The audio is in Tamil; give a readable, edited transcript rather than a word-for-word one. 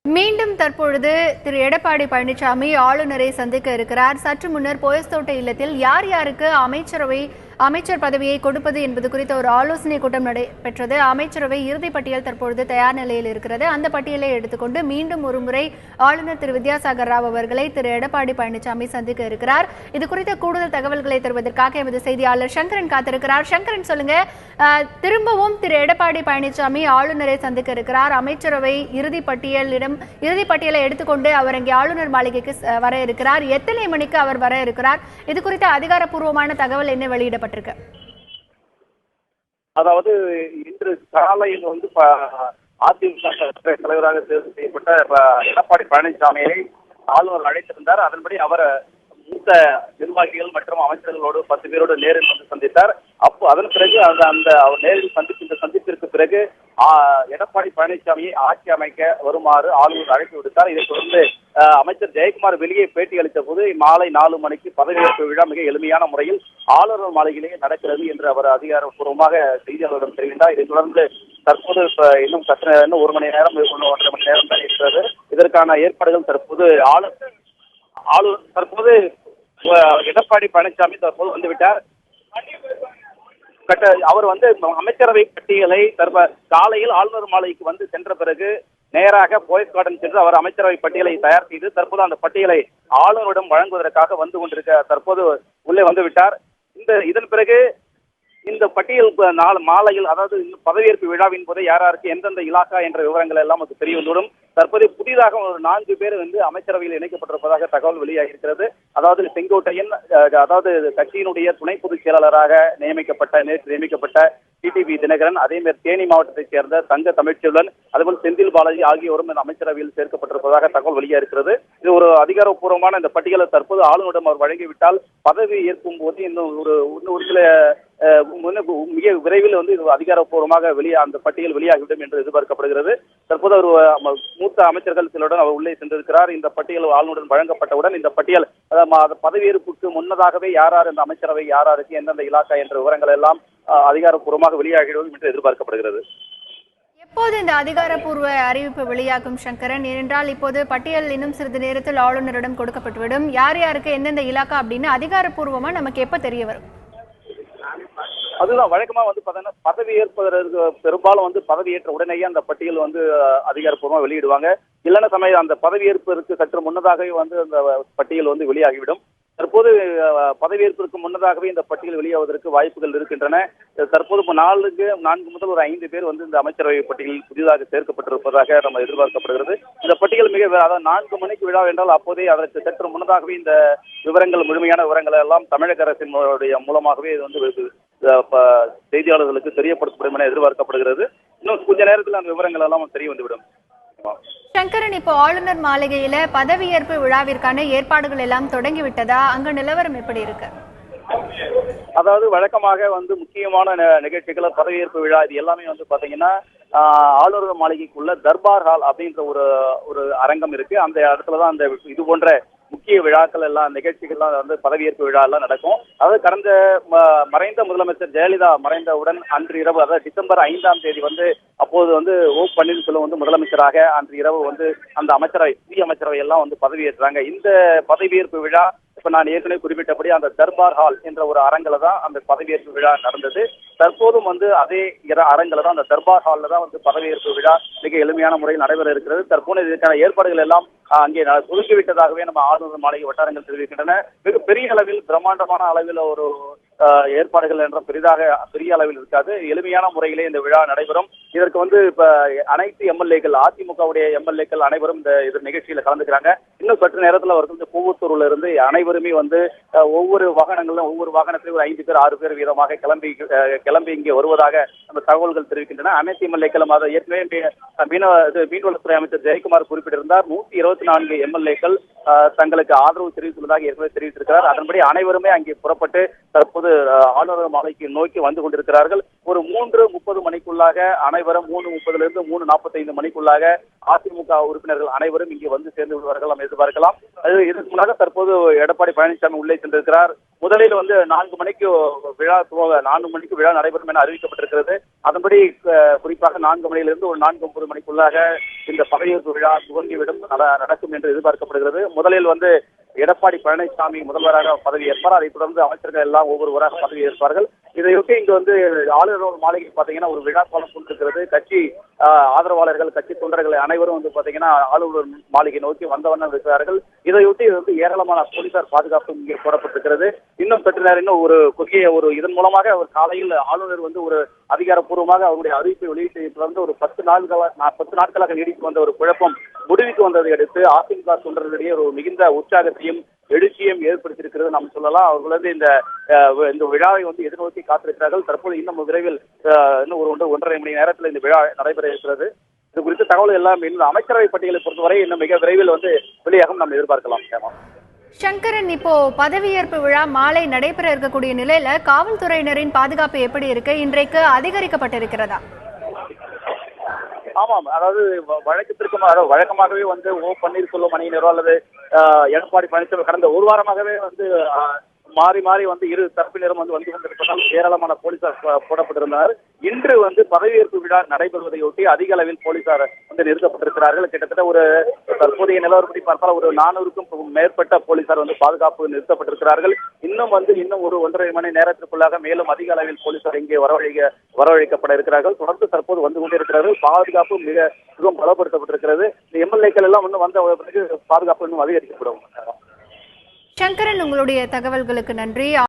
மீண்டும் தற்பொழுது திரு எடப்பாடி பழனிசாமி ஆளுநரை சந்திக்க இருக்கிறார். சற்று முன்னர் போயஸ்தோட்ட இல்லத்தில் யார் யாருக்கு அமைச்சர் பதவியை கொடுப்பது என்பது குறித்த ஒரு ஆலோசனை கூட்டம் நடைபெற்றது. அமைச்சரவை இறுதி பட்டியல் தற்பொழுது தயார் நிலையில் இருக்கிறது. அந்த பட்டியலை எடுத்துக்கொண்டு மீண்டும் ஒருமுறை ஆளுநர் திரு வித்யாசாகர் ராவ் அவர்களை திரு எடப்பாடி பழனிசாமி சந்திக்க இருக்கிறார். இது குறித்த கூடுதல் தகவல்களை தருவதற்காக எமது செய்தியாளர் சங்கரன் காத்திருக்கிறார். சங்கரன், சொல்லுங்க, திரும்பவும் திரு எடப்பாடி பழனிசாமி ஆளுநரை சந்திக்க இருக்கிறார். அமைச்சரவை இறுதி பட்டியலை எடுத்துக்கொண்டு அவர் இங்கே ஆளுநர் மாளிகைக்கு வர இருக்கிறார். எத்தனை மணிக்கு அவர் வர இருக்கிறார்? இது குறித்த அதிகாரப்பூர்வமான தகவல் என்ன வெளியிடப்பட்டிருக்கு? அதாவது இன்று காலையில் அதிமுக தலைவராக தேர்வு செய்யப்பட்ட எடப்பாடி பழனிசாமியை ஆளுநர் அழைத்திருந்தார். அதன்படி அவர் மூத்த நிர்வாகிகள் மற்றும் அமைச்சர்களோடு 10 பேரோடு நேரில் வந்து சந்தித்தார். அதன் பிறகு அவர் நேரில் சந்திக்கின்ற சந்திப்பிற்கு பிறகு எடப்பாடி பழனிசாமியை ஆட்சி அமைக்க வருமாறு ஆளுநர் அழைப்பு விடுத்தார். இதைத் தொடர்ந்து அமைச்சர் ஜெயக்குமார் வெளியே பேட்டி அளித்த போது மாலை 4 மணிக்கு பதவியேற்பு விழா மிக எளிமையான முறையில் ஆளுநர் மாளிகையிலேயே நடக்கிறது என்று அவர் அதிகாரப்பூர்வமாக செய்தியாளர்களிடம் தெரிவித்தார். இதைத் தொடர்ந்து தற்போது இன்னும் 1 மணி நேரம் 1.5 மணி நேரம் தான் இருக்கிறது. இதற்கான ஏற்பாடுகள் தற்போது எடப்பாடி பழனிசாமி தற்போது வந்துவிட்டார். அவர் அமைச்சரவை பட்டியலை காலையில் ஆளுநர் மாளிகைக்கு வந்து சென்ற பிறகு நேராக போயஸ் கார்டன் சென்று அவர் அமைச்சரவை பட்டியலை தயார் செய்து தற்போது அந்த பட்டியலை ஆளுநரிடம் வழங்குவதற்காக தற்போது உள்ளே வந்துவிட்டார். இதன் பிறகு இந்த பட்டியல் மாலையில், அதாவது பதவியேற்பு விழாவின் போது யாருக்கு எந்தெந்த இலாக்கா என்ற விவரங்கள் எல்லாம் நமக்கு தெரிய வந்துவிடும். தற்போது புதிதாக ஒரு 4 பேர் அமைச்சரவையில் இணைக்கப்பட்டிருப்பதாக தகவல் வெளியாகியிருக்கிறது. அதாவது செங்கோட்டையன், அதாவது கட்சியினுடைய துணை பொதுச் செயலாளராக நேற்று நியமிக்கப்பட்ட டிடிவி தினகரன், அதேமாதிரி தேனி மாவட்டத்தைச் சேர்ந்த தங்க தமிழ்ச்செல்வன், அதுபோல் செந்தில் பாலாஜி ஆகியோரும் இந்த அமைச்சரவையில் சேர்க்கப்பட்டிருப்பதாக தகவல் வெளியாகிறது. இது ஒரு அதிகாரப்பூர்வமான இந்த பட்டியலை தற்போது ஆளுநரிடம் அவர் வழங்கிவிட்டால் பதவி ஏற்கும் போது இன்னும் ஒரு சில மிக விரைவில் இது அதிகாரப்பூர்வமாக அந்த பட்டியல் வெளியாகிவிடும் என்று எதிர்பார்க்கப்படுகிறது. தற்போது அவர் மூத்த அமைச்சர்கள் சிலருடன் அவர் உள்ளே சென்றிருக்கிறார். இந்த பட்டியல் ஆளுநருடன் வழங்கப்பட்டவுடன் இந்த பட்டியல் பதவியேற்புக்கு முன்னதாகவே யார் இந்த அமைச்சரவை யாருக்கு எந்தெந்த இலாக்கா என்ற விவரங்கள் எல்லாம் அதிகாரப்பூர்வமாக வெளியாகிவிடும் என்று எதிர்பார்க்கப்படுகிறது. எப்போது இந்த அதிகாரப்பூர்வ அறிவிப்பு வெளியாகும் சங்கரன்? ஏனென்றால் இப்போது பட்டியல் இன்னும் சிறிது நேரத்தில் ஆளுநரிடம் கொடுக்கப்பட்டுவிடும். யாருக்கு எந்தெந்த இலாக்கா அப்படின்னு அதிகாரப்பூர்வமா நமக்கு எப்ப தெரிய வரும்? அதுதான் வழக்கமா பதவி ஏற்பதற்கு பெரும்பாலும் பதவியேற்ற உடனேயே அந்த பட்டியல் அதிகாரப்பூர்வமா வெளியிடுவாங்க. இல்லைன்னா சமயம் அந்த பதவியேற்பதற்கு சற்று முன்னதாகவே அந்த பட்டியல் வெளியாகிவிடும். தற்போது பதவியேற்பிற்கு முன்னதாகவே இந்த பட்டியல் வெளியாவதற்கு வாய்ப்புகள் இருக்கின்றன. தற்போது 4 முதல் ஒரு 5 பேர் இந்த அமைச்சரவை பட்டியலில் புதிதாக சேர்க்கப்பட்டிருப்பதாக நம்ம எதிர்பார்க்கப்படுகிறது. இந்த பட்டியல் அதாவது 4 மணிக்கு விழா என்றால் அப்போதே அதற்கு சற்று முன்னதாகவே இந்த முழுமையான விவரங்கள் எல்லாம் தமிழக அரசினுடைய மூலமாகவே செய்தியாளர்களுக்கு தெரியப்படுத்தப்படும் என எதிர்பார்க்கப்படுகிறது. இன்னும் கொஞ்ச நேரத்தில் அந்த விவரங்கள் எல்லாம் தெரிய வந்துவிடும். சங்கரன், இப்போ ஆளுநர் மாளிகையில பதவியேற்பு விழாவிற்கான ஏற்பாடுகள் எல்லாம் தொடங்கிவிட்டதா? அங்க நிலவரம் எப்படி இருக்கு? அதாவது வழக்கமாக முக்கியமான நிகழ்ச்சிகள் பதவியேற்பு விழா இது எல்லாமே பாத்தீங்கன்னா ஆளுநர் மாளிகைக்குள்ள தர்பார் ஹால் அப்படின்ற ஒரு அரங்கம் இருக்கு. அந்த இடத்துலதான் அந்த இது போன்ற முக்கிய விழாக்கள் எல்லாம் நிகழ்ச்சிகள்லாம் பதவியேற்பு விழா எல்லாம் நடக்கும். அதாவது கடந்த மறைந்த முதலமைச்சர் ஜெயலலிதா மறைந்தவுடன் அன்று இரவு, அதாவது டிசம்பர் 5ஆம் தேதி அப்போது ஓ பன்னீர்செல்வம் முதலமைச்சராக அன்று இரவு அந்த புதிய அமைச்சரவை எல்லாம் பதவியேற்றாங்க. இந்த பதவியேற்பு விழா இப்ப நான் ஏற்கனவே குறிப்பிட்டபடி அந்த தர்பார் ஹால் என்ற ஒரு அரங்கில தான் அந்த பதவியேற்பு விழா நடந்தது. தற்போதும் அதே அரங்கில தான், அந்த தர்பார் ஹால்ல தான் பதவியேற்பு விழா மிக எளிமையான முறையில் நடைபெற இருக்கிறது. தற்போது இதற்கான ஏற்பாடுகள் எல்லாம் அங்கே ஒதுக்கிவிட்டதாகவே நம்ம ஆளுநர் மாளிகை வட்டாரங்கள் தெரிவிக்கின்றன. மிக பெரிய அளவில், பிரம்மாண்டமான அளவில் ஒரு ஏற்பாடுகள் என்ற பெரிய அளவில் இருக்காது. எளிமையான முறையிலே இந்த விழா நடைபெறும். இதற்கு இப்ப அனைத்து எம்எல்ஏக்கள், அதிமுகவுடைய எம்எல்ஏக்கள் அனைவரும் இந்த நிகழ்ச்சியில கலந்துக்கிறாங்க. இன்னும் சற்று நேரத்தில் அவர்கள் கூவத்தூர்ல இருந்து அனைவருமே ஒவ்வொரு வாகனத்திலும் ஒரு 5 பேர் 6 பேர் வீதமாக கிளம்பி இங்கே வருவதாக அந்த தகவல்கள் தெரிவிக்கின்றன. அனைத்து எம்எல்ஏக்களும் அதை ஏற்கனவே மீன்வளத்துறை அமைச்சர் ஜெயக்குமார் குறிப்பிட்டிருந்தார். 125 24 எம்எல்ஏக்கள் தங்களுக்கு ஆதரவு தெரிவித்துள்ளதாக ஏற்கனவே தெரிவித்திருக்கிறார். அதன்படி அனைவருமே அங்கே புறப்பட்டு தற்போது ஆளுநர் மாளிகைக்கு நோக்கி வந்து கொண்டிருக்கிறார்கள். ஒரு 3:30 மணிக்குள்ளாக அனைவரும் 3:30 3:45 மணிக்குள்ளாக அதிமுக உறுப்பினர்கள் அனைவரும் இங்கே வந்து சேர்ந்து விடுவார்கள் நாம் எதிர்பார்க்கலாம். இதற்கு முன்னாக தற்போது எடப்பாடி பழனிசாமி உள்ளே சென்றிருக்கிறார். முதலில் 4 மணிக்கு விழா நடைபெறும் என அறிவிக்கப்பட்டிருக்கிறது. அதன்படி குறிப்பாக 4 மணியிலிருந்து ஒரு 4:30 மணிக்குள்ளாக இந்த பதவியேற்பு விழா துவங்கிவிடும் நடக்கும் என்று எதிர்பார்க்கப்படுகிறது. முதலில் எடப்பாடி பழனிசாமி முதல்வராக பதவியேற்பார். அதைத் தொடர்ந்து அமைச்சர்கள் எல்லாம் ஒவ்வொருவராக பதவியேற்பார்கள். இதையொட்டி இங்கு ஆளுநர் மாளிகை பாத்தீங்கன்னா ஒரு விழா கோலம் கொண்டிருக்கிறது. கட்சி ஆதரவாளர்கள், கட்சி தொண்டர்கள் அனைவரும் பாத்தீங்கன்னா ஆளுநர் மாளிகை நோக்கி வந்த வண்ணம் இருக்கிறார்கள். இதையொட்டி ஏராளமான போலீசார் பாதுகாப்பு இங்கே போடப்பட்டிருக்கிறது. இன்னும் சற்று நேரம் இன்னும் இதன் மூலமாக ஒரு காலையில் ஆளுநர் ஒரு அதிகாரப்பூர்வமாக அவருடைய அறிவிப்பை வெளியிட்டு தொடர்ந்து ஒரு 10 நாட்களாக நீடித்து வந்த ஒரு குழப்பம் முடிவுக்கு வந்ததை அடுத்து அதிமுக தொண்டர்களிடையே ஒரு மிகுந்த உற்சாகத்தையும் எழுச்சியும் ஏற்படுத்தியிருக்கிறது நாம் சொல்லலாம். அவர்கள் இந்த விழாவை எதிர்நோக்கி காத்திருக்கிறார்கள். தற்போது இன்னும் விரைவில் இன்னும் ஒரு 1.5 மணி நேரத்தில் இந்த விழா நடைபெற இருக்கிறது. இது குறித்த தகவல் எல்லாம் இன்னும் அமைச்சரவை பட்டியலை பொறுத்தவரை இன்னும் மிக விரைவில் வெளியாகும் நாம் எதிர்பார்க்கலாம். சங்கரன், இப்போ பதவியேற்பு விழா மாலை நடைபெற இருக்கக்கூடிய நிலையில காவல்துறையினரின் பாதுகாப்பு எப்படி இருக்கு? இன்றைக்கு அதிகரிக்கப்பட்டிருக்கிறதா? ஆமாம், அதாவது வழக்கமாகவே ஓ பன்னீர்செல்வம் அணியினரோ அல்லது எடப்பாடி பழனிசாமி கடந்த ஒரு வாரமாகவே மாறி மாறி இரு தரப்பினரும் வந்து கொண்டிருப்பதால் ஏராளமான போலீசார் போடப்பட்டிருந்தனர். இன்று பதவியேற்பு விழா நடைபெறுவதையொட்டி அதிக அளவில் போலீசார் நிறுத்தப்பட்டிருக்கிறார்கள். கிட்டத்தட்ட ஒரு தற்போதைய நிலவரப்படி பார்த்தால் ஒரு 400க்கும் மேற்பட்ட போலீசார் பாதுகாப்பு நிறுத்தப்பட்டிருக்கிறார்கள். இன்னும் ஒரு 1.5 மணி நேரத்திற்குள்ளாக மேலும் அதிக அளவில் போலீசார் இங்கே வரவழைக்கப்பட இருக்கிறார்கள். தொடர்ந்து தற்போது வந்து கொண்டிருக்கிறார்கள். பாதுகாப்பு மிகவும் பலப்படுத்தப்பட்டிருக்கிறது. இந்த எம்எல்ஏக்கள் எல்லாம் வந்த பிறகு பாதுகாப்பு இன்னும் அதிகரிக்கப்படும். சங்கரன், உங்களுடைய தகவல்களுக்கு நன்றி.